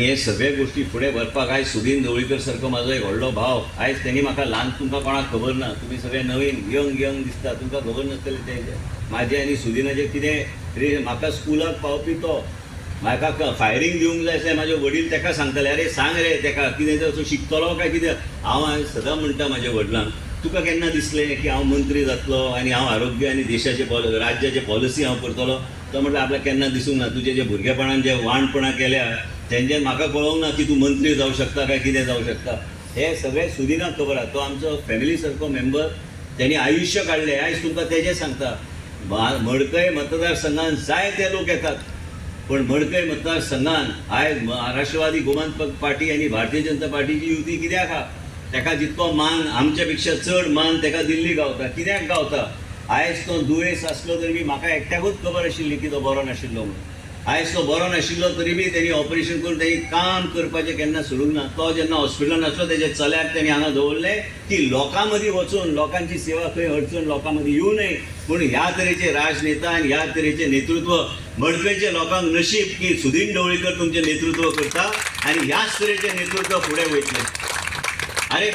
हे सगळे गोष्टी फुडें व्हरपाक आयज सुदीन ढवळीकर सारको म्हाजो एक व्हडलो भाव आयज तेणी म्हाका ल्हान तुमकां कोणाक खबर ना, तुमी सगळे नवीन यंग दिसता, तुमकां खबर नासतलें तें म्हाजें आनी सुदिनाचें कितें म्हाका स्कुलाक पावपी तो म्हाका फायरींग दिवंक जाय आसलें म्हाजे वडील ताका सांगताले, अरे सांग रे ताका कितें तर शिकतलो काय कितें. हांव सदां म्हणटा म्हाज्या वडिलांक, तुका केन्ना दिसलें की हांव मंत्री जातलो आनी हांव आरोग्य आनी देशाचे राज्याचे पॉलिसी हांव करतलो. तो म्हटलं आपल्याक केन्ना दिसूंक ना, तुजें जे भुरगेपणान जे वाणपणां केल्या तेंच्यान म्हाका कळोंक ना की तूं मंत्री जावं शकता काय कितें जावं शकता. हे सगळें सुदिनाक खबर आहा. तो आमचो फॅमिली सारको मेंबर, तेणी आयुश्य काडलें. आयज तुमकां तेजें सांगता, मडकय मतदारसंघान जायते लोक येतात, पण मडकय मतदारसंघान आयज राष्ट्रवादी गोमंतक पार्टी आनी भारतीय जनता पार्टीची युती कित्याक आहा. ताका जितको मान, आमच्या पेक्षा चड मान ताका दिल्ली गावता. कित्याक गावता? आयज तो दुयेंस आसलो तरी बी म्हाका एकट्याकूच खबर आशिल्ली की तो बरो नाशिल्लो म्हणून. आयज तो बरो नाशिल्लो तरी बी तेणी ऑपरेशन करून तेणी काम करपाचें केन्ना सोडूंक ना. तो जेन्ना हॉस्पिटलान आसलो तेजे चल्याक तेणी हांगा दवरलें की लोकां मदीं वचून लोकांची सेवा खंय अडचण लोकां मदीं येवं न्हय म्हणून ह्या तरेचे राजनेता आनी ह्या तरेचे नेतृत्व मडकयचे लोकांक नशीब की सुदीन ढवळीकर तुमचें नेतृत्व करता आनी ह्याच तरेचें नेतृत्व फुडें वयतलें. अरे